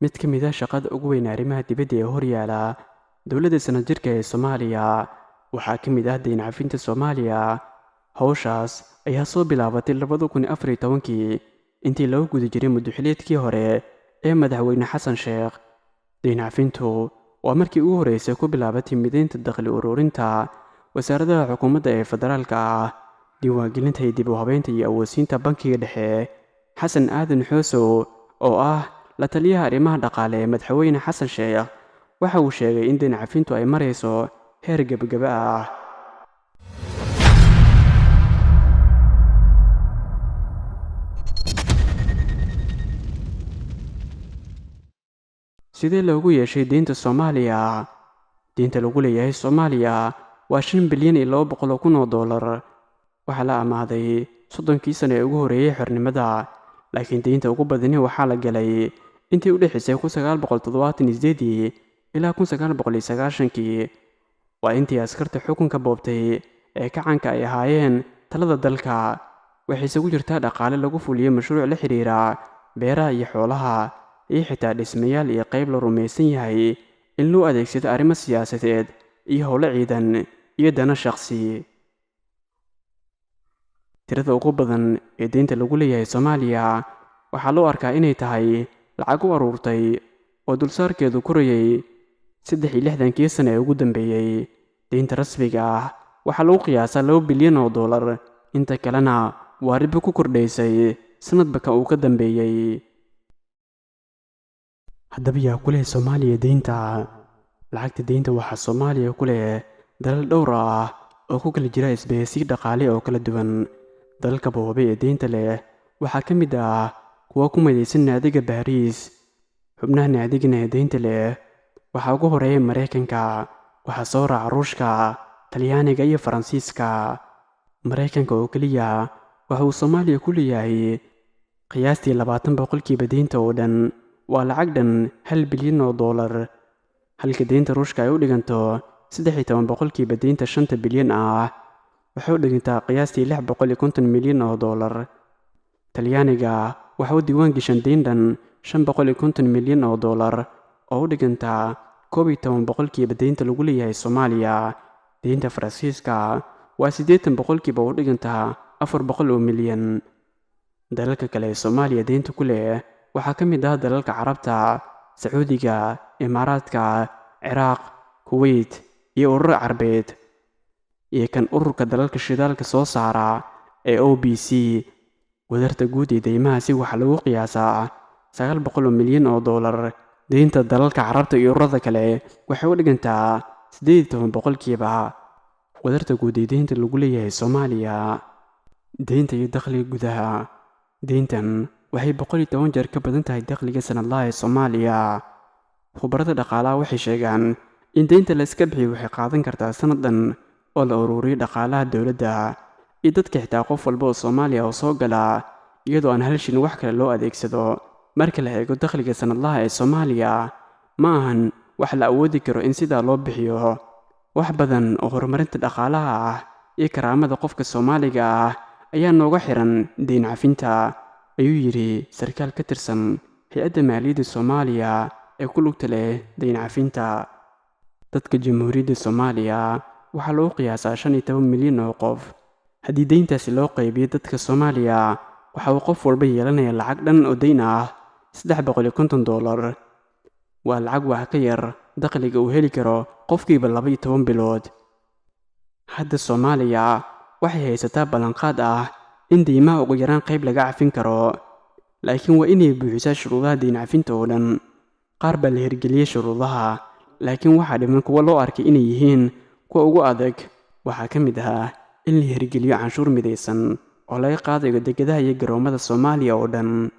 mid ka mid ah shaqada ugu weyn arrimaha dibadda ee horyaala dowladda sanadjirka ee Soomaaliya waxaa ka mid ah deyn cafinta Soomaaliya. Hawshaas ayaa soo bilaabatay 2014 intii lagu guda jiray muddo-xileedkii hore ee madaxweyne Xasan Sheekh. Deyn cafintu waa markii ugu horeysay ku bilaabatay mideynta dakhli ururinta wasaaradda xukuumadda ee federaalka ah, diiwaangelinta iyo dib u habeynta iyo awoodsiinta bankiga dhexe. Xasan Aadan Xoosow oo ah la taliyaha arrimaha dhaqaale ee madaxweyne Xasan Sheekh waxa uu sheegay in deyn cafintu ay marayso heer gabagaba ah. sidee loogu yeeshay deynta Soomaaliya? Deynta lagu leeyahay Soomaaliya waa 5 bilyan iyo 200 kun oo dollar. Waxaa la amaaday 30kii sano ee ugu horeeyay xornimada, laakiin deynta ugu badani waxaa la galay intii u dhaxaysay 1978 ilaa 1990kii. waa intii askarta xukunka boobtay ee kacanka ay ahaayeen talada dalka. waxay isugu jirtaa dhaqaale lagu fuliyay mashruuc la xiriira beeraha iyo xoolaha, iyo xitaa dhismayaal iyo qayb la rumaysan yahay in loo adeegsado arrimo siyaasadeed iyo howlo ciidan iyo dana shakhsi. tirada ugu badan ee deynta lagu leeyahay Soomaaliya waxaa loo arkaa inay tahay lacag u aruurtay oo dulsaarkeedu korayay 63kii sano ee ugu dambeeyay. deynta rasmiga ah waxaa lagu qiyaasaa 2 bilyan oo dollar, inta kalena waa ribo ku kordhaysay sanadba ka uu ka dambeeyay. haddaba yaa ku leh Soomaaliya deynta? lacagta deynta waxaa Soomaaliya ku leh dalal dhowr ah oo ku kala jira isbahaysiyo dhaqaale oo kala duwan. dalalka boobay ee deynta leh waxaa ka mid ah kuwa ku midaysan naadiga Paris. xubnaha naadigana ee deynta leh waxaa ugu horeeya Mareykanka, waxaa soo raaca Ruushka, Talyaaniga iyo Faransiiska. Mareykanka oo keliya waxa uu Soomaaliya ku leeyahay qiyaastii 20% deynta oo dhan, waa lacag dhan 1 bilyan oo dollar, halka deynta Ruushka ay u dhiganto 13% deynta 5 bilyan ah, waxay u dhigantaa qiyaastii 650 milyan oo dollar. Talyaaniga waxa uu diiwaan gashan deyn dhan 550 milyan oo dollar oo u dhigantaa 11% deynta lagu leeyahay Soomaaliya. deynta Faransiiska waa 80% oo u dhigantaa 400 milyan. dalalka kale ee Soomaaliya deynta ku leh waxaa ka mid ah dalalka Carabta, Sacuudiga, Imaaraadka, Ciraaq, Kuwait iyo ururo Carbeed, iyo kan ururka dalalka shidaalka soo saara ee OPEC. wadarta guud ee deymahaasi waxaa lagu qiyaasaa 900 milyan oo dollar. deynta dalalka Carabta iyo ururada kale waxay u dhigantaa 18% wadarta guud ee deynta lagu leeyahay Soomaaliya. deynta iyo dakhliga gudaha. deyntan waxay 110 jeer ka badan tahay dakhliga sanadlaha ee Soomaaliya. khubarada dhaqaalaha waxay sheegaan in deynta la iska bixiyo waxay qaadan kartaa sanad dhan oo la ururiyo dhaqaalaha dowladda iyo dadka, xitaa qof walba oo Soomaaliya oo soo gala, iyadoo aan hal shilin wax kale loo adeegsado. marka la eego dakhliga sanadlaha ee Soomaaliya, ma ahan wax la awoodi karo in sidaa loo bixiyo. wax badan oo horumarinta dhaqaalaha ah iyo karaamada qofka Soomaaliga ah ayaa nooga xiran deyn cafinta, ayuu yidhi sarkaal ka tirsan hay-adda maaliyadda Soomaaliya ee ku lugta leh deyn cafinta. dadka Jamhuuriyadda Soomaaliya waxaa lagu qiyaasaa 15 milyan oo qof. haddii deyntaasi loo qaybiyo dadka Soomaaliya, waxa uu qof walba yeelanayaa lacag dhan oo deyn ah 350 dollar. waa lacag wax ka yar dakhliga uu heli karo qofkiiba 12 bilood. hadda Soomaaliya waxay haysataa ballanqaad ah in deymaha ugu yaraan qayb laga cafin karo, laakiin waa inay buuxisaa shuruudaha deyn cafinta oo dhan. qaar baa la hirgeliyey shuruudaha, laakiin waxaa dhiman kuwa loo arkay inay yihiin kuwa ugu adag. waxaa ka mid ah in la hirgeliyo canshuur midaysan oo laga qaadayo dekedaha iyo garoomada Soomaaliya oo dhan.